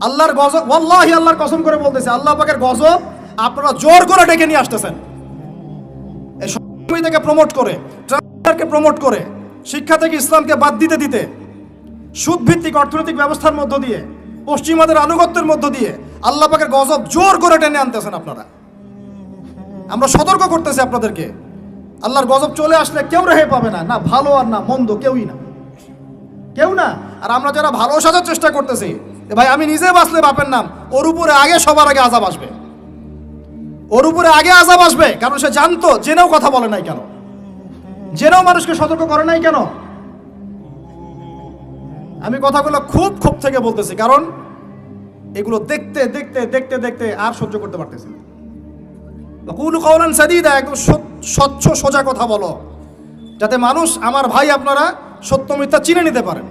আল্লাহর গজব, ওয়াল্লাহি আল্লাহর কসম করে বলতেছে, আল্লাহ পাকের গজব আপনারা জোর করে ডেকে নিয়ে আসতেছেন। এই সমিতিকে প্রমোট করে, ট্রান্সফারকে প্রমোট করে, শিক্ষা থেকে ইসলামকে বাদ দিতে দিতে, সুদ ভিত্তিক অর্থনৈতিক ব্যবস্থার মধ্য দিয়ে, পশ্চিমাদের আনুগত্যের মধ্য দিয়ে আল্লাহ পাকের গজব জোর করে টেনে আনতেছেন আপনারা। আমরা সতর্ক করতেছি আপনাদেরকে, আল্লাহর গজব চলে আসলে কেউ রেহাই পাবে না, না ভালো আর না মন্দ, কেউই না, কেউ না। আর আমরা যারা ভালো সাজার চেষ্টা করতেছি, ভাই আমি নিজে বাঁচলে বাপের নাম, ওর উপরে আগে সবার আগে আযাব আসবে, ওর উপরে আগে আযাব আসবে। কারণ সে জানতো, জেনেও কথা বলে নাই কেন, জেনেও মানুষকে সতর্ক করে নাই কেন। আমি কথাগুলো খুব ক্ষোভ থেকে বলতেছি, কারণ এগুলো দেখতে দেখতে দেখতে দেখতে আর সহ্য করতে পারতেছি না। কুলু কাওলান সাদীদা, একদম স্বচ্ছ সোজা কথা বলো, যাতে মানুষ, আমার ভাই আপনারা সত্য মিথ্যা চিনে নিতে পারেন।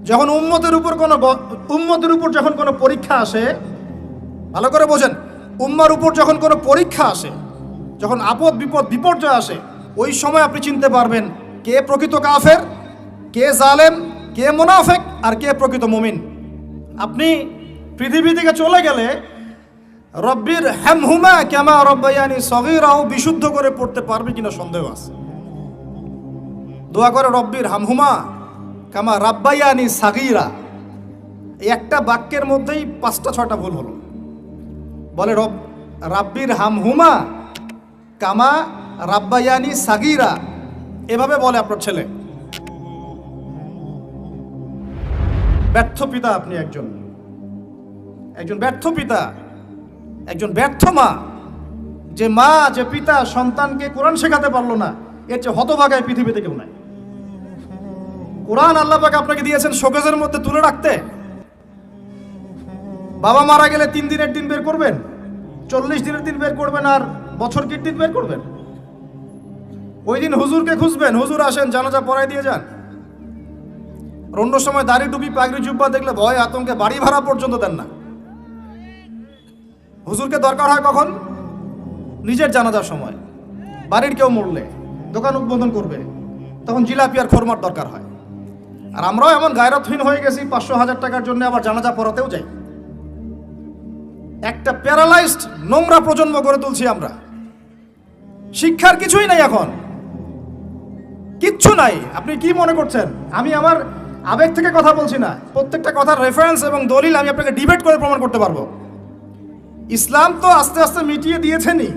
যখন উম্মতের উপর যখন কোনো পরীক্ষা আসে, ভালো করে বোঝেন, উম্মার উপর যখন কোনো পরীক্ষা আসে, যখন আপদ বিপদ বিপর্যয় আসে, ওই সময় আপনি চিনতে পারবেন কে প্রকৃত কাফের, কে জালেম, কে মুনাফিক, আর কে প্রকৃত মুমিন। আপনি পৃথিবী থেকে চলে গেলে রব্বির হামহুমা কামা রব্বায়ানি সগীরাও বিশুদ্ধ করে পড়তে পারবে কিনা সন্দেহ আছে। দোয়া করে রব্বির হামহুমা কামা রাব্বায়ানি সাগীরা, এই একটা বাক্যের মধ্যেই 5টা-6টা ভুল হলো। বলে রাব্বির হামহুমা কামা রাব্বায়ানি সাগীরা, এভাবে বলে আপনার ছেলে। ব্যর্থ পিতা আপনি, একজন ব্যর্থ পিতা, একজন ব্যর্থ মা। যে মা, যে পিতা সন্তানকে কোরআন শেখাতে পারলো না, এর চেয়ে হতভাগায় পৃথিবীতে কেউ নাই। কোরআন আল্লাহ পাক আপনাকে দিয়েছেন শোকেজের মধ্যে তুলে রাখতে। বাবা মারা গেলে 3 দিনের দিন বের করবেন, 40 দিনের দিন বের করবেন, আর বছর কি দিন বের করবেন। ওই দিন হুজুরকে খুঁজবেন, হুজুর আসেন জানাজা পড়াই দিয়ে যান। অন্য সময় দাড়ি টুপি পাগড়ি জুব্বা দেখলে ভয় আতঙ্কে বাড়ি ভাড়া পর্যন্ত দেন না। হুজুরকে দরকার হয় কখন? নিজের জানাজার সময়। বাড়ির কেউ মরলে, দোকান উদ্বোধন করবে, তখন জিলাপি আর খোরমার দরকার হয়। আর আমরাও এমন গায়রতহীন হয়ে গেছি, 500-1000 টাকার জন্য আবার জানাজা পড়াতেও যাই। একটা প্যারালাইজড নোংরা প্রজন্ম গড়ে তুলছি আমরা। শিক্ষার কিছুই নাই, এখন কিচ্ছু নাই। আপনি কি মনে করছেন আমি আমার আবেগ থেকে কথা বলছি না? প্রত্যেকটা কথার রেফারেন্স এবং দলিল আমি আপনাকে ডিবেট করে প্রমাণ করতে পারবো। ইসলাম তো আস্তে আস্তে মিটিয়ে দিয়েছেনই,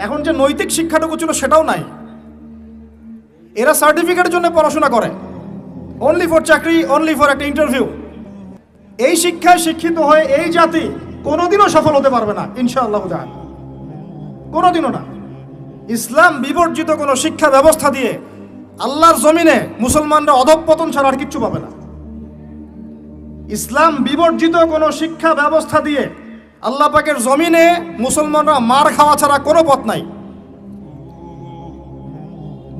এখন যে নৈতিক শিক্ষাটুকু ছিল সেটাও নাই। এরা সার্টিফিকেটের জন্য পড়াশোনা করে, অনলি ফর চাকরি, অনলি ফর একটা ইন্টারভিউ। এই শিক্ষায় শিক্ষিত হয়ে এই জাতি কোনোদিনও সফল হতে পারবে না ইনশাআল্লাহ তাআলা, কোনোদিনও না। ইসলাম বিবর্জিত কোনো শিক্ষা ব্যবস্থা দিয়ে আল্লাহর জমিনে মুসলমানরা অধঃপতন ছাড়া আর কিচ্ছু পাবে না। ইসলাম বিবর্জিত কোনো শিক্ষা ব্যবস্থা দিয়ে আল্লাহ পাকের জমিনে মুসলমানরা মার খাওয়া ছাড়া কোনো পথ নাই।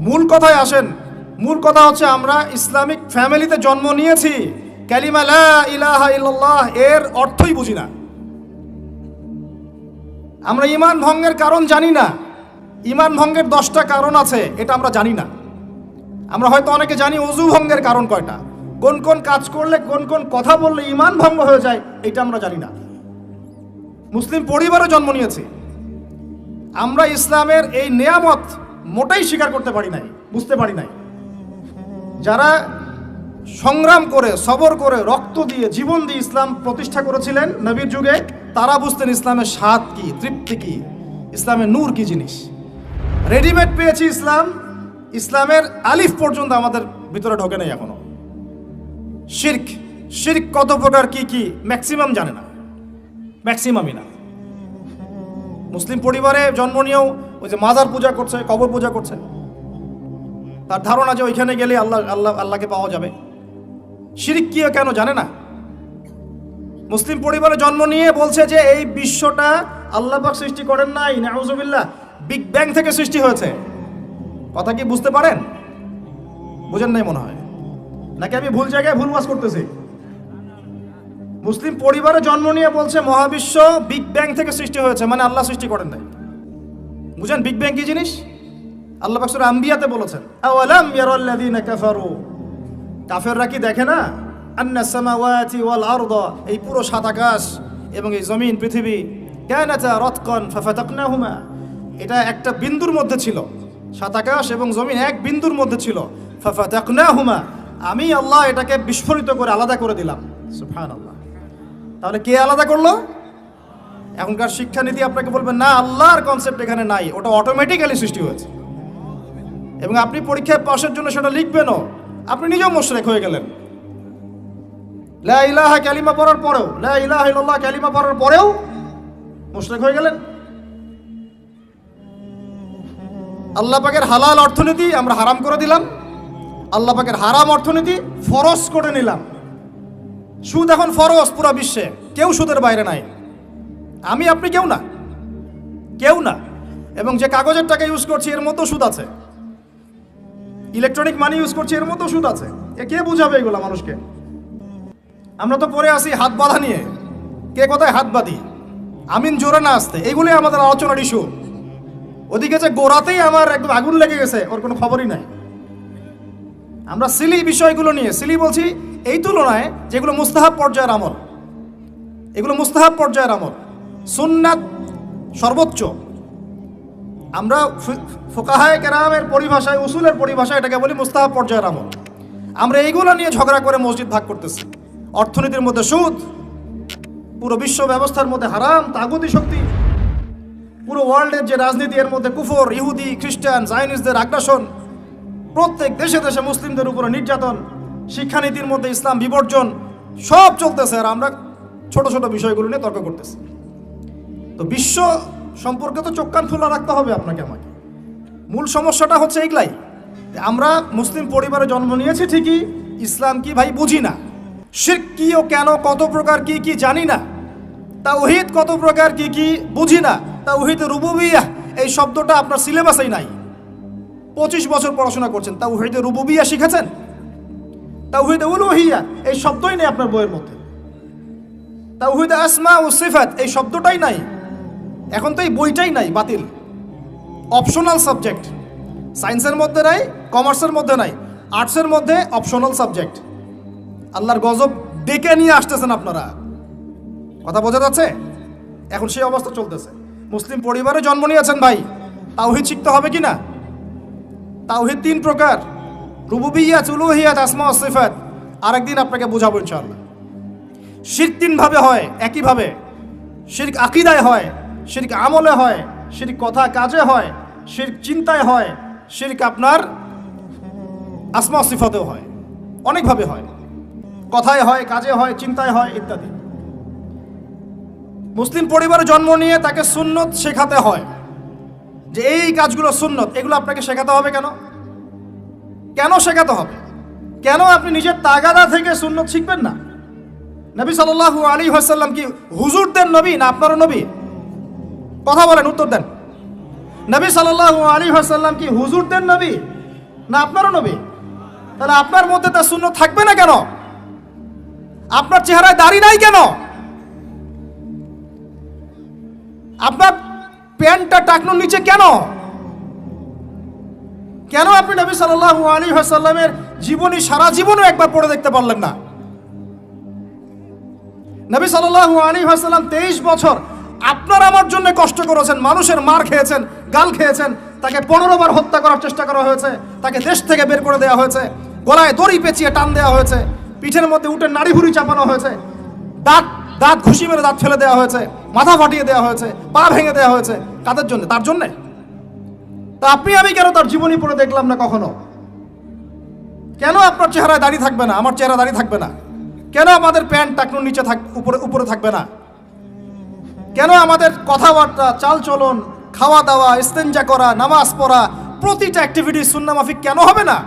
মূল কথায় আসেন, মূল কথা হচ্ছে আমরা ইসলামিক ফ্যামিলিতে জন্ম নিয়েছি, কালিমা লা ইলাহা ইল্লাল্লাহ এর অর্থই বুঝি না। আমরা ঈমান ভঙ্গের কারণ জানি না, ঈমান ভঙ্গের 10টা কারণ আছে এটা আমরা জানি না। আমরা হয়তো অনেকে জানি ওযু ভঙ্গের কারণ কয়টা, কোন কোন কাজ করলে, কোন কোন কথা বললে ঈমান ভঙ্গ হয়ে যায়, এটা আমরা জানি না। মুসলিম পরিবারে জন্ম নিয়েছি, আমরা ইসলামের এই নেয়ামত মোটেই স্বীকার করতে পারি নাই, বুঝতে পারি নাই। যারা সংগ্রাম করে, সবর করে, রক্ত দিয়ে, জীবন দিয়ে ইসলাম প্রতিষ্ঠা করেছিলেন নবীর যুগে, তারা বুঝতেন ইসলামের স্বাদ কি, তৃপ্তি কি, ইসলামের নূর কি জিনিস। রেডিমেড পেয়েছি ইসলাম, ইসলামের আলিফ পর্যন্ত আমাদের ভিতরে ঢোকে নাই এখনো। শিরক কত প্রকার, কি কি, ম্যাক্সিমাম জানে না, ম্যাক্সিমামই না। মুসলিম পরিবারে জন্ম নিয়েও ওই যে মাজার পূজা করছে, কবর পূজা করছে, তার ধারণা যে ওইখানে গেলে আল্লাহকে পাওয়া যাবে। শিরক কি কেন জানে না। মুসলিম পরিবারে জন্ম নিয়ে বলছে যে এই বিশ্বটা আল্লাহ পাক সৃষ্টি করেন নাই, নাউজুবিল্লাহ, বিগ ব্যাং থেকে সৃষ্টি হয়েছে। কথা কি বুঝতে পারেন? বুঝেন নাই মনে হয়, নাকি আমি ভুল জায়গায় ভুল ওয়াজ করতেছি? মুসলিম পরিবারে জন্ম নিয়ে বলছে মহাবিশ্ব বিগ ব্যাং থেকে সৃষ্টি হয়েছে, মানে আল্লাহ সৃষ্টি করেন নাই। বুঝেন বিগ ব্যাং কি জিনিস? আল্লাহ পাক সূরা আম্বিয়াতে বলেছেন, আওয়ালাম ইয়ারাল্লাযীনা কাফারু, কাফেররা কি দেখে না আন্না সামাওয়াতি ওয়াল আরদা, এই পুরো সাত আকাশ এবং এই জমিন পৃথিবী, কানাতা রাতকান ফাফাতাকনাহুমা, এটা একটা বিন্দুর মধ্যে ছিল। সাত আকাশ এবং জমিন এক বিন্দুর মধ্যে ছিল। ফাফাতাকনাহুমা, আমি আল্লাহ এটাকে বিস্ফোরিত করে আলাদা করে দিলাম। সুবহানাল্লাহ। তাহলে কে আলাদা করলো? এখনকার শিক্ষানীতি আপনাকে বলবেন না, আল্লাহর কনসেপ্ট এখানে নাই, ওটা অটোমেটিক্যালি সৃষ্টি হয়েছে এবং আপনি পরীক্ষায় পাশের জন্য সেটা লিখবেনও, আপনি নিজেও মুশরিক হয়ে গেলেন। লা ইলাহা কালিমা পড়ার পরেও, লা ইলাহা ইল্লাল্লাহ কালিমা পড়ার পরেও মুশরিক হয়ে গেলেন। আল্লাহ পাকের হালাল অর্থনীতি আমরা হারাম করে দিলাম, আল্লাহ পাকের হারাম অর্থনীতি ফরজ করে নিলাম। সুদ এখন ফরজ পুরো বিশ্বে, কেউ সুদের বাইরে নাই, আমি আপনি কেউ না, কেউ না। এবং যে কাগজের টাকা ইউজ করছি এর মতো সুদ আছে, ইলেকট্রনিক মানি ইউজ করছি এর মতো সুদ আছে। এ কে বুঝাবে এগুলো মানুষকে? আমরা তো পড়ে আসি হাত বাঁধা নিয়ে, কে কোথায় হাত বাঁধি, আমিন জোরে না আসতে, এইগুলোই আমাদের আলোচনার ইস্যু। ওদিকে যে গোড়াতেই আমার একদম আগুন লেগে গেছে, ওর কোনো খবরই নাই। আমরা সিলি বিষয়গুলো নিয়ে, সিলি বলছি এই তুলনায় যেগুলো মুস্তাহাব পর্যায়ের আমল, এগুলো মুস্তাহাব পর্যায়ের আমল, সুন্নাত সর্বোচ্চ। আমরা ফুকাহায়ে কেরামের পরিভাষায়, উসুলের পরিভাষায় এটাকে বলি মুস্তাহাব পর্যায়ের আমল। আমরা এইগুলো নিয়ে ঝগড়া করে মসজিদ ভাগ করতেছি। অর্থনীতির মধ্যে সুদ, পুরো বিশ্ব ব্যবস্থার মধ্যে হারাম, তাগুতি শক্তি, পুরো ওয়ার্ল্ডের যে রাজনীতি এর মধ্যে কুফর, ইহুদি, খ্রিস্টান, জাইনিসদের আগ্রাসন, প্রত্যেক দেশে দেশে মুসলিমদের উপরে নির্যাতন, শিক্ষানীতির মধ্যে ইসলাম বিবর্জন, সব চলতেছে। আর আমরা ছোট ছোট বিষয়গুলো নিয়ে তর্ক করতেছি। তো বিশ্ব সম্পর্কে তো চোখ কান খোলা রাখতে হবে আপনাকে আমাকে। মূল সমস্যাটা হচ্ছে এইগুলাই, আমরা মুসলিম পরিবারে জন্ম নিয়েছি ঠিকই, ইসলাম কি ভাই বুঝি না, শিরক কি ও কেন, কত প্রকার কি কি জানি না, তাওহীদ কত প্রকার কি কি বুঝি না, তাওহীদ রুবুবিয়্যাহ এই শব্দটা আপনার সিলেবাসেই নাই। 25 বছর পড়াশোনা করছেন, তাওহীদ রুবুবিয়্যাহ শিখেছেন? তাওহীদ উলুহিয়্যাহ এই শব্দই নেই আপনার বইয়ের মধ্যে। তাওহীদ আসমা ও সিফাত এই শব্দটাই নাই। এখন তো এই বইটাই নাই, বাতিল, অপশনাল সাবজেক্ট। সায়েন্সের মধ্যে নাই, কমার্সের মধ্যে নাই, আর্টসের মধ্যে অপশনাল সাবজেক্ট। আল্লাহর গজব ডেকে নিয়ে আসতেছেন আপনারা, কথা বোঝা যাচ্ছে? এখন সেই অবস্থা চলতেছে। মুসলিম পরিবারে জন্ম নিয়েছেন ভাই, তাওহীদ শিখতে হবে কি না? তাওহীদ 3 প্রকার, রুবুবিয়্যাত, উলুহিয়্যাত, আসমা ও সিফাত। আরেকদিন আপনাকে বোঝাবো ইনশাআল্লাহ। শিরক 3 ভাবে হয়, একইভাবে। শিরক আকীদায় হয়, শিরক আমলে হয়, শিরক কথা কাজে হয়, শিরক চিন্তায় হয়, শিরক আপনার আসমা ও সিফাতেও হয়, অনেকভাবে হয়, কথায় হয়, কাজে হয়, চিন্তায় হয় ইত্যাদি। মুসলিম পরিবারে জন্ম নিয়ে তাকে সুন্নত শেখাতে হয়, যে এই কাজগুলো সুন্নত, এগুলো আপনাকে শেখাতে হবে কেন? কেন শেখাতে হবে? কেন আপনি নিজের তাগাদা থেকে সুন্নত শিখবেন না? নবী সাল্লাল্লাহু আলাইহি ওয়াসাল্লাম কি হুজুরদের নবী না আপনারও নবী? কথা বলেন, উত্তর দেন। নবী সাল্লাল্লাহু আলাইহি ওয়াসাল্লাম কি হুজুরদের নবী না আপনারও নবী? তাহলে আপনার মধ্যে তার সুন্নত থাকবে না কেন? আপনার চেহারায় দাড়ি নাই কেন? আপনার প্যান্টটা টাকনুর নিচে কেন? কেন আপনি নবী সাল্লাল্লাহু আলাইহি ওয়াসাল্লামের জীবনী সারা জীবনও একবার পড়ে দেখতে পারলেন না? নবী সাল্লাল্লাহু আলাইহি ওয়াসাল্লাম 23 বছর আপনার আমার জন্য কষ্ট করেছেন, মানুষের মার খেয়েছেন, গাল খেয়েছেন, তাকে 15 বার হত্যা করার চেষ্টা করা হয়েছে, তাকে দেশ থেকে বের করে দেওয়া হয়েছে, গলায় দড়ি পেঁচিয়ে টান দেওয়া হয়েছে, পিঠের মধ্যে উঠে নাড়ি ভুড়ি চাপানো হয়েছে, দাঁত ঘুষি মেরে দাঁত ফেলে দেওয়া হয়েছে, মাথা ফাটিয়ে দেওয়া হয়েছে, পা ভেঙে দেওয়া হয়েছে। কাদের জন্য? তার জন্যে। তা আপনি আমি কেন তার জীবনী পড়ে দেখলাম না কখনো? কেন আপনার চেহারায় দাড়ি থাকবে না, আমার চেহারা দাড়ি থাকবে না? কেন আমাদের প্যান্ট টাকনুর নিচে উপরে থাকবে না? কেন আমাদের কথাবার্তা, চাল চলন, খাওয়া দাওয়া, ইস্তেঞ্জা করা, নামাজ পড়া, প্রতিটা অ্যাক্টিভিটি সুন্নাহ মাফিক কেন হবে না?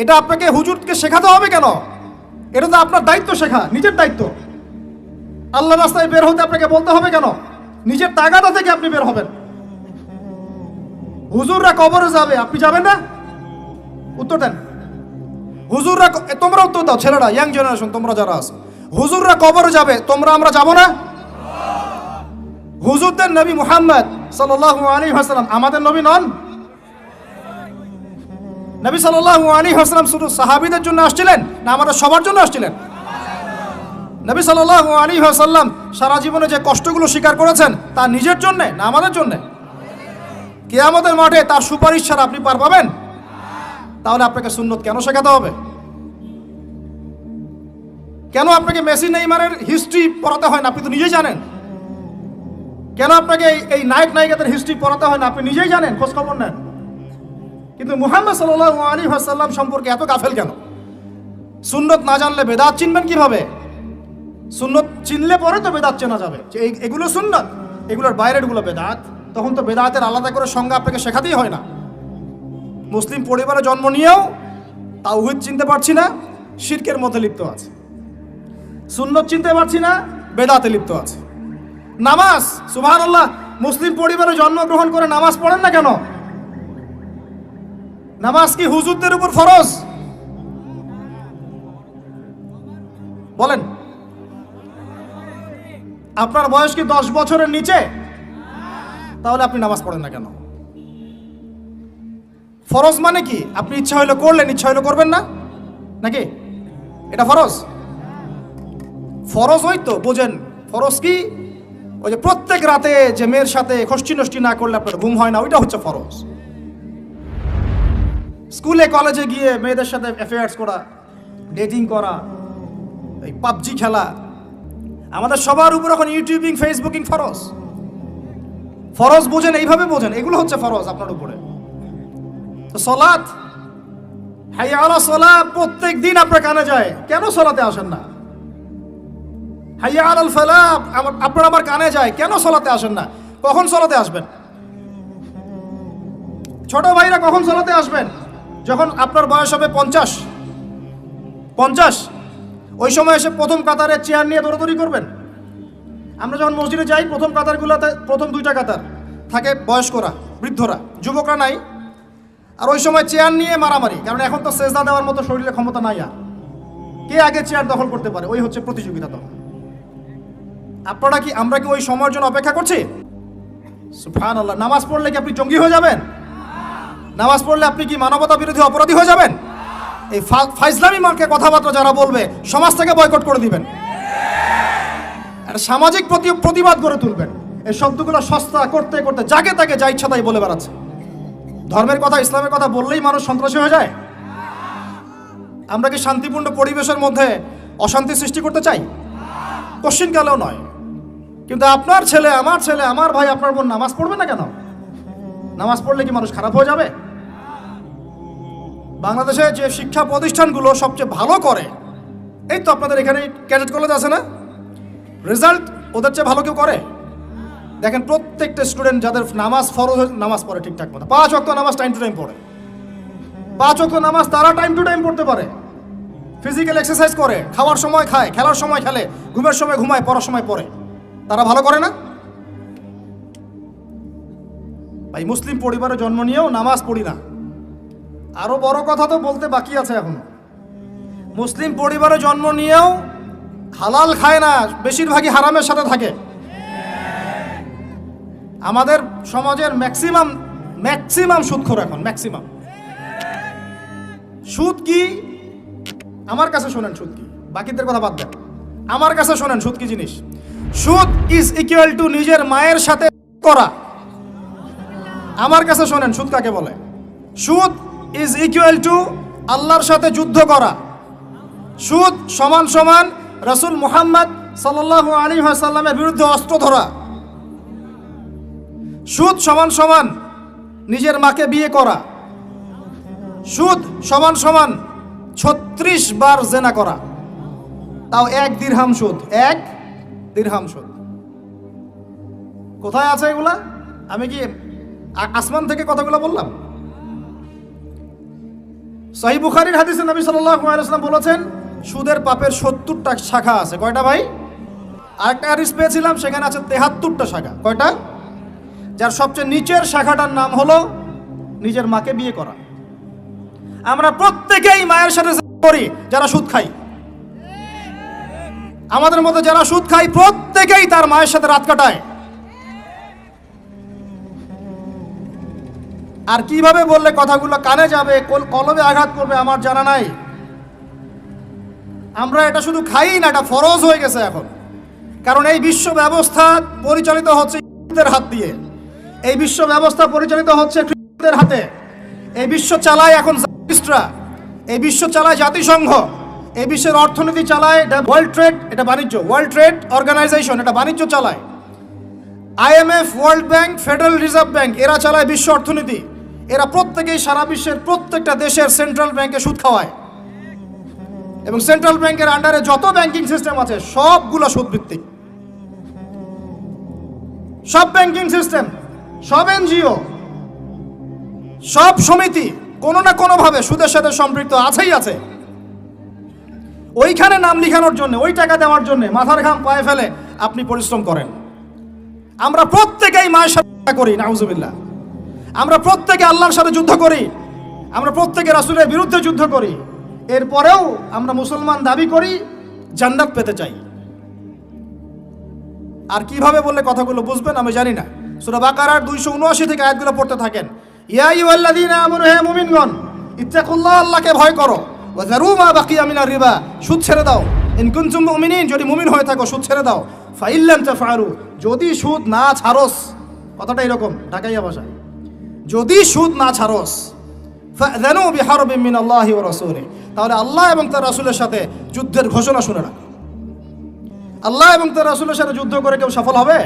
এটা আপনাকে হুজুরকে শেখাতে হবে কেন? এটা তো আপনার দায়িত্ব শেখা, নিজের দায়িত্ব। আল্লাহ রাস্তায় বের হতে আপনাকে বলতে হবে কেন? নিজের তাগাদা থেকে আপনি বের হবেন। হুজুররা কবরে যাবে, আপনি যাবেন না? উত্তর দেন। হুজুররা, তোমরা উত্তর দাও, ছেলেরা, ইয়াং জেনারেশন তোমরা যারা আছো, হুজুররা কবরে যাবে, আমরা যাব না? হুজুরদের নবী মুহাম্মদ সাল্লাল্লাহু আলাইহি ওয়াসাল্লাম আমাদের নবী নন? নবী সাল্লাল্লাহু আলাইহি ওয়াসাল্লাম শুধু সাহাবীদের জন্য আসছিলেন না আমাদের সবার জন্য আসছিলেন? নবী সাল্লাল্লাহু আলাইহি ওয়াসাল্লাম সারা জীবনে যে কষ্টগুলো স্বীকার করেছেন তা নিজের জন্য না আমাদের জন্য? কিয়ামতের মাঠে তার সুপারিশ ছাড়া আপনি পার পাবেন? তাহলে আপনাকে সুন্নত কেন শেখাতে হবে? কেন আপনাকে মেসি নেইমারের হিস্ট্রি পড়াতে হয় না? আপনি তো নিজেই জানেন। কেন আপনাকে এই নায়ক নায়িকাদের হিস্ট্রি পড়াতে হয় না? আপনি নিজেই জানেন, খোঁজ খবর নেন। কিন্তু মুহাম্মদ সাল্লাল্লাহু আলাইহি ওয়াসাল্লাম সম্পর্কে এত গাফেল কেন? সুন্নত না জানলে বেদাত চিনবেন কিভাবে? সুন্নত চিনলে পরে তো বেদাত চেনা যাবে যে এগুলো সুন্নত, এগুলোর বাইরের এগুলো বেদাত। তখন তো বেদাতের আলাদা করে সংজ্ঞা আপনাকে শেখাতেই হয় না। মুসলিম পরিবারে জন্ম নিয়েও তাওহীদ চিনতে পারছি না, শিরকের মধ্যে লিপ্ত আছে। সুন্নত চিনতে পারছি না, বেদাতে লিপ্ত আছে। নামাজ, সুবহানাল্লাহ, মুসলিম পরিবারে জন্মগ্রহণ করে নামাজ পড়েন না কেন? নামাজ কি হুজুরদের উপর ফরজ? বলেন। আপনার বয়স কি 10 বছরের নিচে? তাহলে আপনি নামাজ পড়েন না কেন? ফরজ মানে কি? আপনি ইচ্ছা হইলে করলেন, ইচ্ছা হইলে করবেন না, নাকি এটা ফরজ? ফরজ হয়তো বোঝেন। ফরজ কি? ওই যে প্রত্যেক রাতে যে মেয়ের সাথে খষ্টি নষ্টি না করলে আপনার ঘুম হয় না, ওইটা হচ্ছে ফরজ। স্কুলে কলেজে গিয়ে মেয়েদের সাথে অ্যাফেয়ার্স করা, ডেটিং করা, এই পাবজি খেলা, আমাদের সবার উপর এখন ইউটিউবিং, ফেসবুকিং ফরজ। ফরজ বোঝেন, এইভাবে বোঝেন, এগুলো হচ্ছে ফরজ আপনার উপরে। তো সালাত, হাইয়া আলা সালাত প্রত্যেক দিন আপনার কানে যায়, কেন সালাতে আসেন না? হাইয়া আলাল ফালাহ আপনার আমার কানে যায়, কেন সালাতে আসেন না? কখন সালাতে আসবেন? ছোট ভাইরা কখন সালাতে আসবেন? যখন আপনার বয়স হবে 50, ওই সময় এসে প্রথম কাতারে চেয়ার নিয়ে দৌড়াদৌড়ি করবেন। আমরা যখন মসজিদে যাই, প্রথম কাতারগুলোতে প্রথম 2টা কাতার থাকে বয়স্করা, বৃদ্ধরা, যুবকরা নাই। আর ওই সময় চেয়ার নিয়ে মারামারি, কারণ এখন তো সেজদা দেওয়ার মতো শরীরে ক্ষমতা নাই। আর কে আগে চেয়ার দখল করতে পারে, ওই হচ্ছে প্রতিযোগিতা। তখন আমরা কি ওই সময়ের জন্য অপেক্ষা করছি? সুবহানাল্লাহ। নামাজ পড়লে কি আপনি জঙ্গি হয়ে যাবেন? নামাজ পড়লে আপনি কি মানবতা বিরোধী অপরাধী হয়ে যাবেন? এই ফাইজলামি মার্কে কথাবার্তা যারা বলবে, সমাজ থেকে বয়কট করে দিবেন, আর সামাজিক প্রতিবাদ গড়ে তুলবেন। এই শব্দগুলো সস্তা করতে করতে যাকে তাকে যা ইচ্ছা তাই বলে বেড়াচ্ছে। ধর্মের কথা, ইসলামের কথা বললেই মানুষ সন্ত্রাসী হয়ে যায়। আমরা কি শান্তিপূর্ণ পরিবেশের মধ্যে অশান্তি সৃষ্টি করতে চাই? কোশ্চিনকালেও নয়। কিন্তু আপনার ছেলে, আমার ভাই, আপনার বোন নামাজ পড়বে না কেন? নামাজ পড়লে কি মানুষ খারাপ হয়ে যাবে? বাংলাদেশে যে শিক্ষা প্রতিষ্ঠানগুলো সবচেয়ে ভালো করে, এই তো আপনাদের এখানে ক্যাডেট কলেজ আছে না, রেজাল্ট ওদের চেয়ে ভালো কেউ করে? দেখেন প্রত্যেকটা স্টুডেন্ট যাদের নামাজ ফরজ, নামাজ পড়ে ঠিকঠাক মতো, 5 ওয়াক্ত নামাজ টাইম টু টাইম পড়ে। 5 ওয়াক্ত নামাজ তারা টাইম টু টাইম পড়তে পারে, ফিজিক্যাল এক্সারসাইজ করে, খাওয়ার সময় খায়, খেলার সময় খেলে, ঘুমের সময় ঘুমায়, পড়ার সময় পড়ে। তারা ভালো করে না? ভাই, মুসলিম পরিবারে জন্ম নিয়েও নামাজ পড়ি না। আরো বড় কথা তো বলতে বাকি আছে এখনো। মুসলিম পরিবারে জন্ম নিয়েও হালাল খায় না, বেশিরভাগই হারামের সাথে থাকে। আমাদের সমাজের ম্যাক্সিমাম সুদখোর এখন, ম্যাক্সিমাম। সুদ কি? আমার কাছে শোনেন সুদ কি, বাকিদের কথা বাদ দেন। আমার কাছে শোনেন সুদ কি জিনিস। সুদ ইজ ইকুয়াল টু নিজের মায়ের সাথে করা। আমার কাছে শোনেন সুদ কাকে বলে। সুদ ইজ ইকুয়াল টু আল্লাহর সাথে যুদ্ধ করা। সুদ সমান সমান রাসূল মুহাম্মদ সাল্লাল্লাহু আলাইহি ওয়াসাল্লামের বিরুদ্ধে অস্ত্র ধরা। সুদ সমান সমান নিজের মাকে বিয়ে করা। সুদ সমান সমান 36 বার জেনা করা, তাও 1 দিরহাম সুদ। 1 দিরহাম সুদ কোথায় আছে এগুলা? আমি কি আসমান থেকে কথাগুলো বললাম? সহিহ বুখারীর হাদিসে নবী সাল্লাল্লাহু আলাইহি ওয়াসাল্লাম বলেছেন, সুদের পাপের 70টা শাখা আছে। কয়টা ভাই? আরেকটা হাদিস পেয়েছিলাম, সেখানে আছে 73টা শাখা। কয়টা? যার সবচেয়ে নিচের শাখাটার নাম হলো নিজের মাকে বিয়ে করা। আমরা প্রত্যেকেই মায়ের সাথে করি যারা সুদ খাই। আমাদের মধ্যে যারা সুদ খায় প্রত্যেকেই তার মায়ের সাথে রাত কাটায়। আর কিভাবে বললে কথাগুলো কানে যাবে, কলবে আঘাত করবে আমার জানা নাই। আমরা এটা শুধু খাই না, এটা ফরজ হয়ে গেছে এখন। কারণ এই বিশ্ব ব্যবস্থা পরিচালিত হচ্ছে ইহুদিদের হাত দিয়ে, এই বিশ্ব ব্যবস্থা পরিচালিত হচ্ছে খ্রিস্টানদের হাতে, এই বিশ্ব চালায় এখন জাতিস্টরা, এই বিশ্ব চালায় জাতিসংঘ, এই বিশ্বের অর্থনীতি চালায় ওয়ার্ল্ড ট্রেড, এটা বাণিজ্য, ওয়ার্ল্ড ট্রেড অর্গানাইজেশন, এটা বাণিজ্য চালায়, IMF, world bank, federal reserve bank, এরা চালায় বিশ্ব অর্থনীতি। এরা প্রত্যেকেই সারা বিশ্বের প্রত্যেকটা দেশের সেন্ট্রাল ব্যাংকে সুদ খাওয়ায়, এবং সেন্ট্রাল ব্যাংকের আন্ডারে যত ব্যাংকিং সিস্টেম আছে সবগুলো সুদ ভিত্তিক। সব ব্যাংকিং সিস্টেম, সব NGO, সব সমিতি কোনো না কোনোভাবে সুদের সাথে সম্পৃক্ত আছেই আছে। ওইখানে নাম লিখানোর জন্য, ওই টাকা দেওয়ার জন্য মাথার ঘাম পায়ে ফেলে আপনি পরিশ্রম করেন। আমরা প্রত্যেকেই মায়ের সাথে করি, নাউজুবিল্লাহ। আমরা প্রত্যেকে আল্লাহর সাথে যুদ্ধ করি, আমরা প্রত্যেকে রাসূলের বিরুদ্ধে যুদ্ধ করি। এরপরেও আমরা মুসলমান দাবি করি, জান্নাত পেতে চাই। আর কিভাবে বললে কথাগুলো বুঝবেন আমি জানি না। সূরা বাকারার 279 থেকে আয়াতগুলো পড়তে থাকেন। ইয়া আইয়ুহাল্লাযীনা আমানু, হে মুমিনগণ, ইত্তাকুল্লাহ, আল্লাহকে ভয় করো, ওয়া যারু মা বাকিয়া মিনার রিবা, সুদ ছেড়ে দাও। ইন কুনতুম মুমিনিন, যদি মুমিন হয়ে থাকো সুদ ছেড়ে দাও। ফা ইল্লাম তাফআলু, যদি সুদ না ছাড়োস, কথাটা এরকম ঢাকাইয়া ভাষায়, যদি সুদ না ছাড়োস, ফাযানু বিহারবিন মিনাল্লাহি ওয়া রাসূলিহি, তাহলে আল্লাহ এবং তার রাসূলের সাথে যুদ্ধের ঘোষণা শুনে রাখো। আল্লাহ এবং তার রাসূলের সাথে যুদ্ধ করে কেউ সফল হবে?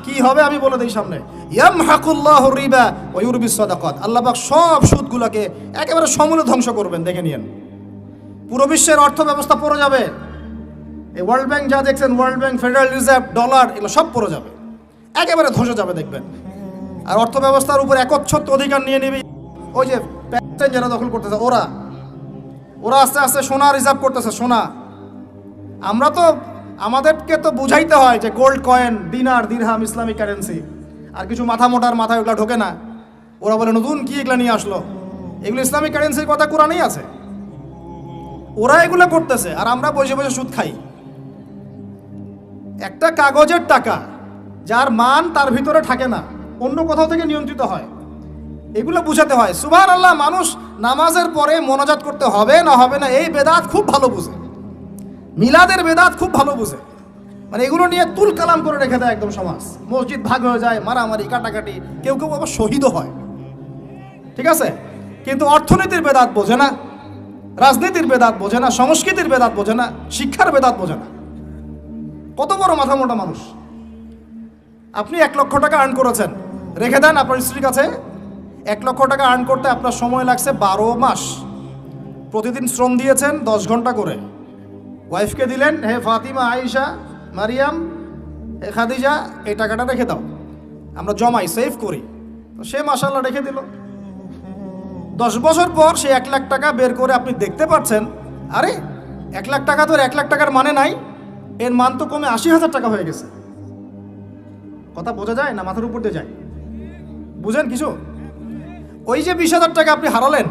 কি হবে আমি বলে দেই সামনে। ইয়ামহাকুল্লাহু রিবা ওয়া ইউরবিস সাদাকাত, আল্লাহ পাক সব সুদগুলোকে একেবারে সমূলে ধ্বংস করবেন। দেখে নিয়েন, পুরো বিশ্বের অর্থ ব্যবস্থা পড়ে যাবে। এই ওয়ার্ল্ড ব্যাংক যা দেখছেন, world bank, federal reserve, dollar, এগুলো সব পড়ে যাবে, একেবারে ধ্বংস যাবে দেখবেন। আর অর্থ ব্যবস্থার উপর একচ্ছত্র অধিকার নিয়ে নেবে ওই যে প্যাটেন যারা দখল করতেছে, ওরা আস্তে আস্তে সোনা রিজার্ভ করতেছে, সোনা। আমরা তো, আমাদেরকে তো বুঝাইতে হয় যে গোল্ড কয়েন, দিনার, দিরহাম ইসলামিক কারেন্সি, আর কিছু মাথা মোটার মাথায় ওগুলো ঢোকে না। ওরা বলে নতুন কি এগুলো নিয়ে আসলো, এগুলো ইসলামিক কারেন্সির কথা কোরআনেই আছে। ওরা এগুলো করতেছে আর আমরা বসে বসে সুদ খাই। একটা কাগজের টাকা যার মান তার ভিতরে থাকে না, অন্য কোথাও থেকে নিয়ন্ত্রিত হয়, এগুলো বুঝাতে হয়। সুবহানাল্লাহ, মানুষ নামাজের পরে মোনাজাত করতে হবে না হবে না এই বেদাত খুব ভালো বুঝে, মিলাদের বেদাত খুব ভালো বুঝে। মানে এগুলো নিয়ে তুল কালাম করে রেখে দেয় একদম সমাজ। মসজিদ ভাগ হয়ে যায়, মারামারি, কাটাকাটি, কেউ কেউ আবার শহীদও হয়, ঠিক আছে। কিন্তু অর্থনীতির বেদাত বোঝে না, রাজনীতির বেদাত বোঝে না, সংস্কৃতির বেদাত বোঝে না, শিক্ষার বেদাত বোঝে না। কত বড় মাথা মোটা মানুষ। আপনি 1 লক্ষ টাকা আর্ন করেছেন, রেখে দেন আপনার স্ত্রীর কাছে। 1 লক্ষ টাকা আর্ন করতে আপনার সময় লাগছে 12 মাস। প্রতিদিন শ্রম দিয়েছেন 10 ঘন্টা করে। ওয়াইফকে দিলেন, হে ফাতিমা, আয়েশা, মারিয়াম, হে খাদিজা, এই টাকাটা রেখে দাও, আমরা জমাই, সেভ করি। তো সে মাশাআল্লাহ রেখে দিল। 10 বছর পর সে 1 লাখ টাকা বের করে আপনি দেখতে পাচ্ছেন, আরে 1 লাখ টাকা তো 1 লাখ টাকার মানে নাই, এর মান তো কমে 80,000 টাকা হয়ে গেছে। কথা বোঝা যায় না? মাথার উপর দিয়ে যায়, বুঝেন কিছু? ওই যে 20,000 টাকা আপনি হারালেন,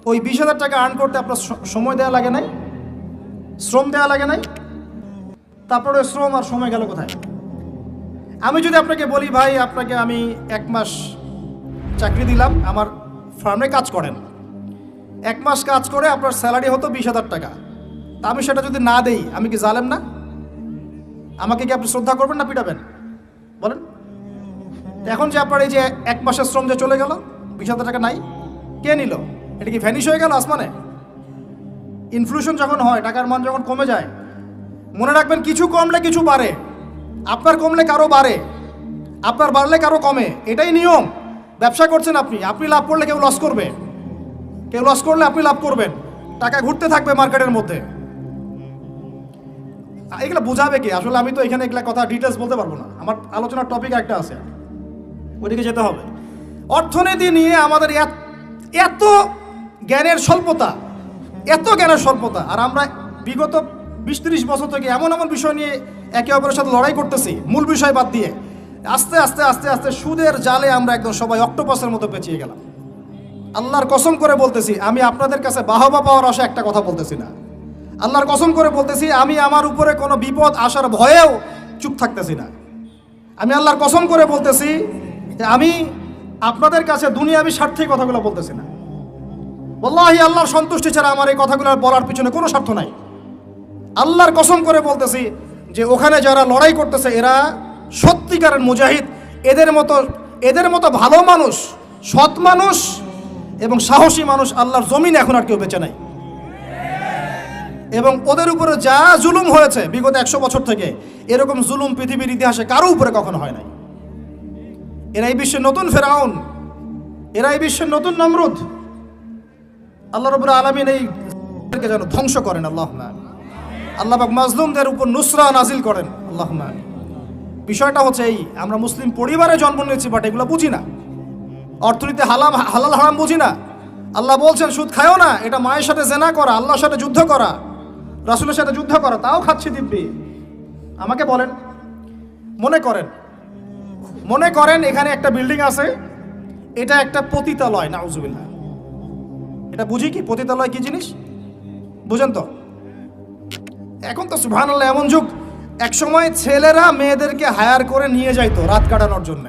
ওই 20,000 টাকা আর্ন করতে আপনার সময় দেওয়া লাগে নাই, শ্রম দেওয়া লাগে নাই। তারপরে শ্রম আর সময় গেল কোথায়? আমি যদি আপনাকে বলি, ভাই আপনাকে আমি 1 মাস চাকরি দিলাম, আমার ফার্মে কাজ করেন, 1 মাস কাজ করে আপনার স্যালারি হতো 20,000 টাকা, তা আমি সেটা যদি না দেই, আমি কি জালেম না? আমাকে কি আপনি শ্রদ্ধা করবেন না পিটাবেন বলেন? এখন যে আপনার এই যে 1 মাসের শ্রম যে চলে গেল, 20,000 টাকা নাই, কে নিল? এটা কি ভ্যানিশ হয়ে গেল আসমানে? ইনফ্লেশন যখন হয়, টাকার মান যখন কমে যায়, মনে রাখবেন কিছু কমলে কিছু বাড়ে। আপনার কমলে কারো বাড়ে, আপনার বাড়লে কারো কমে, এটাই নিয়ম। ব্যবসা করছেন আপনি, আপনি লাভ করলে কেউ লস করবে, কেউ লস করলে আপনি লাভ করবেন। টাকা ঘুরতে থাকবে মার্কেটের মধ্যে। এগুলো বোঝাবে কি? আসলে আমি তো এখানে এগুলা কথা ডিটেলস বলতে পারবো না, আমার আলোচনার টপিক একটা আছে, ওইদিকে যেতে হবে। অর্থনীতি নিয়ে আমাদের এত জ্ঞানের স্বল্পতা, এত জ্ঞানের স্বল্পতা। আর আমরা বিগত 20-30 বছর থেকে এমন এমন বিষয় নিয়ে একে অপরের সাথে লড়াই করতেছি, মূল বিষয় বাদ দিয়ে। আস্তে আস্তে আস্তে আস্তে সুদের জালে আমরা একদম সবাই অক্টোপাসের মতো পেঁচিয়ে গেলাম। আল্লাহর কসম করে বলতেছি, আমি আপনাদের কাছে বাহবা পাওয়ার আশা একটা কথা বলতেছি না। আল্লাহর কসম করে বলতেছি, আমি আমার উপরে কোনো বিপদ আসার ভয়েও চুপ থাকতেছি না। আমি আল্লাহর কসম করে বলতেছি যে আমি আপনাদের কাছে দুনিয়াবি স্বার্থেই কথাগুলো বলতেছি না। ওয়াল্লাহি আল্লাহর সন্তুষ্টি ছাড়া আমার এই কথাগুলো বলার পিছনে কোনো স্বার্থ নাই। আল্লাহর কসম করে বলতেছি যে ওখানে যারা লড়াই করতেছে এরা সত্যিকারের মুজাহিদ। এদের মতো ভালো মানুষ, সৎ মানুষ এবং সাহসী মানুষ আল্লাহর জমিনে এখন আর কেউ বেঁচে নাই। এবং ওদের উপরে যা জুলুম হয়েছে বিগত 100 বছর থেকে, এরকম জুলুম পৃথিবীর ইতিহাসে কারো উপরে কখনো হয় নাই। এরা এই বিশ্বের নতুন ফেরাউন, এরা এই বিশ্বের নতুন নমরুদ। আল্লাহ রাব্বুল আলামিন এইকে যেন ধ্বংস করেন। আল্লাহুম্মা আমিন। আল্লাহ পাক মাজলুমদের উপর নুসরা নাজিল করেন। আল্লাহুম্মা আমিন। বিষয়টা হচ্ছে এই, আমরা মুসলিম পরিবারে জন্ম নিয়েছি, বাট এগুলো বুঝি না। অর্থনীতি হালাল হারাম বুঝি না। আল্লাহ বলছেন সুদ খায়ও না, এটা মায়ের সাথে জেনা করা, আল্লাহর সাথে যুদ্ধ করা, রাসূলের সাথে যুদ্ধ করা, তাও খাচ্ছি দিব্যি। আমাকে বলেন, মনে করেন এখানে একটা বিল্ডিং আছে, এটা একটা পতিতালয়, নাউজুবিল্লাহ। এটা বুঝি কি পতিতালয় কি জিনিস? বুঝেন তো? এখন তো সুবহানাল্লাহ এমন যুগ, এক সময় ছেলেরা মেয়েদেরকে হায়ার করে নিয়ে যাইতো রাত কাটানোর জন্য।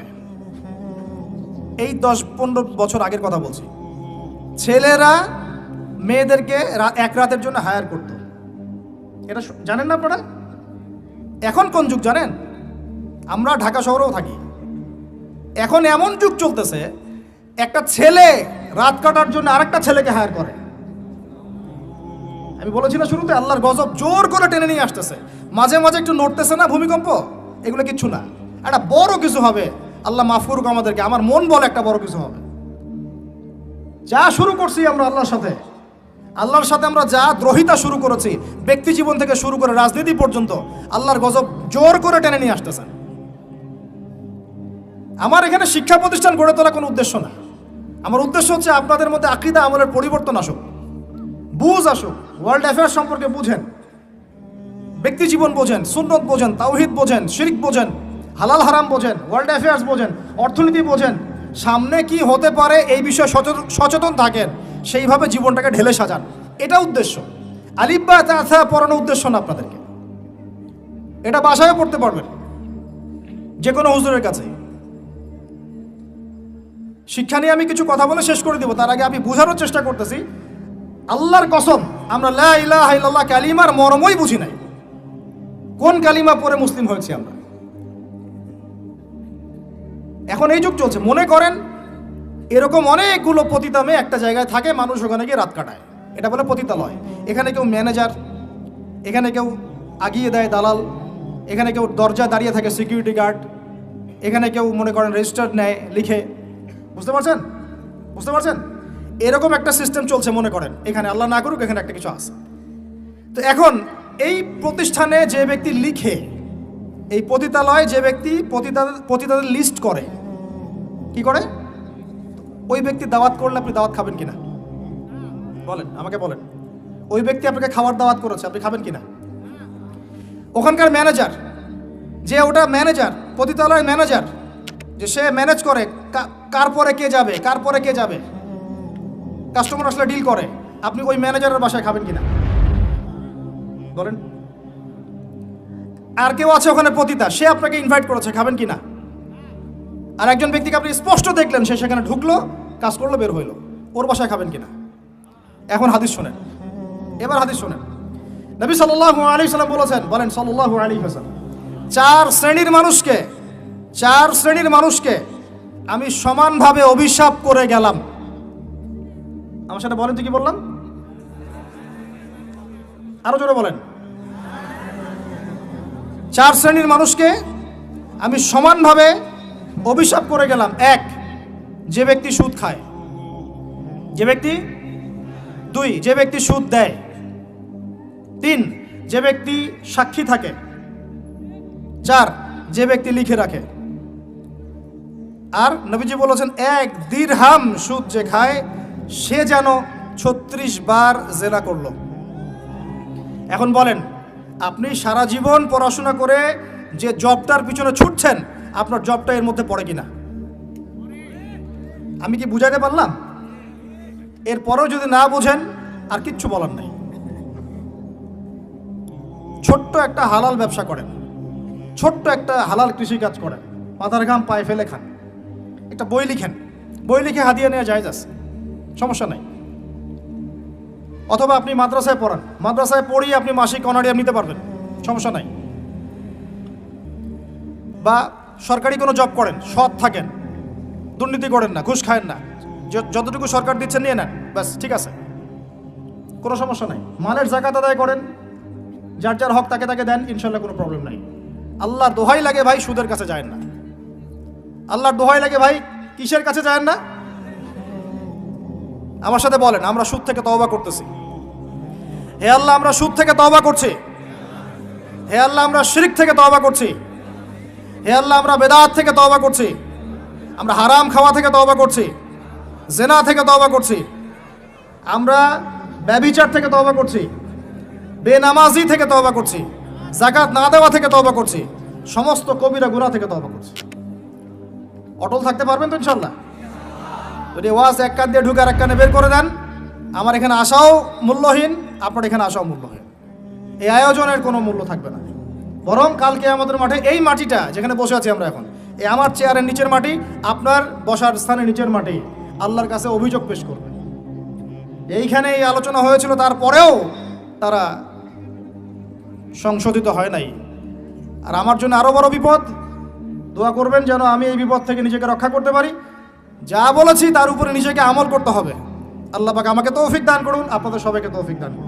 এই 10-15 বছর আগের কথা বলছি। ছেলেরা মেয়েদেরকে এক রাতের জন্য হায়ার করত। এটা জানেন না আপনারা? এখন কোন যুগ জানেন? আমরা ঢাকা শহরেও থাকি। এখন এমন যুগ চলতেছে, একটা ছেলে রাত কাটার জন্য আরেকটা ছেলেকে হায়ার করে। আমি বলেছি না শুরুতে, আল্লাহর গজব জোর করে টেনে নিয়ে আসতেছে। মাঝে মাঝে একটু নড়তেছে না ভূমিকম্প, এগুলো কিচ্ছু না, একটা বড় কিছু হবে। আল্লাহ মাফ করুক আমাদেরকে। আমার মন বলে একটা বড় কিছু হবে। যা শুরু করছি আমরা আল্লাহর সাথে আমরা যা দ্রোহিতা শুরু করেছি, ব্যক্তি জীবন থেকে শুরু করে রাজনীতি পর্যন্ত, আল্লাহর গজব জোর করে টেনে নিয়ে আসতেছেন। আমার এখানে শিক্ষা প্রতিষ্ঠান গড়ে তোলা কোনো উদ্দেশ্য না। আমার উদ্দেশ্য হচ্ছে আপনাদের মধ্যে আকীদা আমলের পরিবর্তন আসুক, বুঝ আসুক, ওয়ার্ল্ড অ্যাফেয়ার্স সম্পর্কে বুঝেন, ব্যক্তি জীবন বোঝেন, সুন্নত বোঝেন, তাওহীদ বোঝেন, শিরক বোঝেন, হালাল হারাম বোঝেন, ওয়ার্ল্ড অ্যাফেয়ার্স বোঝেন, অর্থনীতি বোঝেন, সামনে কি হতে পারে এই বিষয়ে সচেতন থাকেন, সেইভাবে জীবনটাকে ঢেলে সাজান। এটা উদ্দেশ্য। আলিফ বা তা পড়ানোর উদ্দেশ্য না আপনাদেরকে। এটা বাসায় পড়তে পারবেন যে কোনো হুজুরের কাছে। শিক্ষা নিয়ে আমি কিছু কথা বলে শেষ করে দিব, তার আগে আমি বোঝানোর চেষ্টা করতেছি। আল্লাহর কসম, আমরা লা ইলাহা ইল্লাল্লাহ কালিমার মর্মই বুঝি নাই। কোন কালিমা পড়ে মুসলিম হয়েছি আমরা? এখন এই যুগ চলছে। মনে করেন এরকম অনেকগুলো পতিতা মেয়ে একটা জায়গায় থাকে, মানুষ ওখানে গিয়ে রাত কাটায়, এটা বলে পতিতালয়। এখানে কেউ ম্যানেজার, এখানে কেউ আগিয়ে দেয় দালাল, এখানে কেউ দরজা দাঁড়িয়ে থাকে সিকিউরিটি গার্ড, এখানে কেউ মনে করেন রেজিস্টার নেয় লিখে। বুঝতে পারছেন? এরকম একটা সিস্টেম চলছে। মনে করেন এখানে, আল্লাহ না করুক, এখানে একটা কিছু আছে। তো এখন এই প্রতিষ্ঠানে যে ব্যক্তি লিখে, এই পতিতালয়ে যে ব্যক্তি পতিতাদের লিস্ট করে, কি করে? ওই ব্যক্তি দাওয়াত করলে আপনি দাওয়াত খাবেন কিনা বলেন, আমাকে বলেন। ওই ব্যক্তি আপনাকে খাওয়ার দাওয়াত করেছে, আপনি খাবেন কিনা? ওখানকার ম্যানেজার, যে ওটা ম্যানেজার, পতিতালয়ের ম্যানেজার, যে সে ম্যানেজ করে কার পরে কে যাবে, কাস্টমার আসলে ডিল করে, আপনি ওই ম্যানেজারের বাসায় খাবেন কিনা বলেন? আর কেউ আছে ওখানে পতিতা, সে আপনাকে ইনভাইট করেছে, খাবেন কিনা? আর একজন ব্যক্তিকে আপনি স্পষ্ট দেখলেন, সে সেখানে ঢুকলো, কাজ করলো, বের হইলো, ওর বাসায় খাবেন কিনা? এখন হাদিস শোনেন, এবার হাদিস শোনেন। নবী সাল্লাল্লাহু আলাইহি ওয়াসাল্লাম বলেছেন, বলেন সাল্লাল্লাহু আলাইহি ওয়াসাল্লাম, চার শ্রেণীর মানুষকে আমি সমানভাবে অভিশাপ করে গেলাম। আমার সাথে বলেন তো কি বললাম? আরো জোরে বলেন। 4 শ্রেণীর মানুষকে আমি সমানভাবে অভিশাপ করে গেলাম। 1, যে ব্যক্তি সুদ খায়, 2, যে ব্যক্তি সুদ দেয়, 3, যে ব্যক্তি সাক্ষী থাকে, 4, যে ব্যক্তি লিখে রাখে। আর নবীজি বলেছেন 1 দিরহাম সুদ যে খায় সে যেন 36 বার জেনা করলো। এখন বলেন, আপনি সারা জীবন পড়াশোনা করে যে জবটার পিছনে ছুটছেন, আপনার জবটা এর মধ্যে পড়ে কিনা? আমি কি বুঝাইতে পারলাম? এরপরেও যদি না বোঝেন, আর কিচ্ছু বলার নাই। ছোট্ট একটা হালাল ব্যবসা করেন, ছোট্ট একটা হালাল কৃষিকাজ করেন, মাথার ঘাম পায়ে ফেলে খান, একটা বই লিখেন, বই লিখে হাদিয়া নেওয়া জায়েজ আছে, সমস্যা নাই। অথবা আপনি মাদ্রাসায় পড়ান, মাদ্রাসায় পড়িয়ে আপনি মাসিক অনারিয়াম নিতে পারবেন, সমস্যা নাই। বা সরকারি কোনো জব করেন, সৎ থাকেন, দুর্নীতি করেন না, ঘুষ খায়েন না, যতটুকু সরকার দিচ্ছেন নিয়ে নেন, ব্যাস ঠিক আছে, কোনো সমস্যা নাই। মালের যাকাত আদায় করেন, যার যার হক তাকে তাকে দেন, ইনশাল্লাহ কোনো প্রবলেম নাই। আল্লাহর দোহাই লাগে ভাই সুদের কাছে যায় না, আল্লাহর দোহাই লাগে ভাই কিসের কাছে যায় না? আমার সাথে বলেন, আমরা সুদ থেকে তওবা করতেছি। হে আল্লাহ, আমরা সুদ থেকে তওবা করছি। হে আল্লাহ, আমরা শিরক থেকে তওবা করছি। হে আল্লাহ, আমরা বেদাত থেকে তওবা করছি। আমরা হারাম খাওয়া থেকে তওবা করছি, জেনা থেকে তওবা করছি, আমরা ব্যভিচার থেকে তওবা করছি, বেনামাজি থেকে তওবা করছি, যাকাত না দেওয়া থেকে তওবা করছি, সমস্ত কবিরা গুনাহ থেকে তওবা করছি। অটল থাকতে পারবেন তো ইনশাল্লাহ? যদি ওয়াজ এক কান দিয়ে ঢুকে আর এক কানে বের করে দেন, আমার এখানে আসাও মূল্যহীন, আপনার এখানে আসাও মূল্যহীন। এই আয়োজনের কোনো মূল্য থাকবে না। বরং কালকে আমাদের মাঠে এই মাটিটা যেখানে বসে আছি আমরা এখন, এই আমার চেয়ারের নিচের মাটি, আপনার বসার স্থানের নিচের মাটি, আল্লাহর কাছে অভিযোগ পেশ করবে। এইখানে এই আলোচনা হয়েছিল, তারপরেও তারা সংশোধিত হয় নাই। আর আমার জন্য আরও বড় বিপদ, দোয়া করবেন যেন আমি এই বিপদ থেকে নিজেকে রক্ষা করতে পারি। যা বলেছি তার উপরে নিজেকে আমল করতে হবে। আল্লাহ পাক আমাকে তৌফিক দান করুন, আপনাদের সবাইকে তৌফিক দান করুন।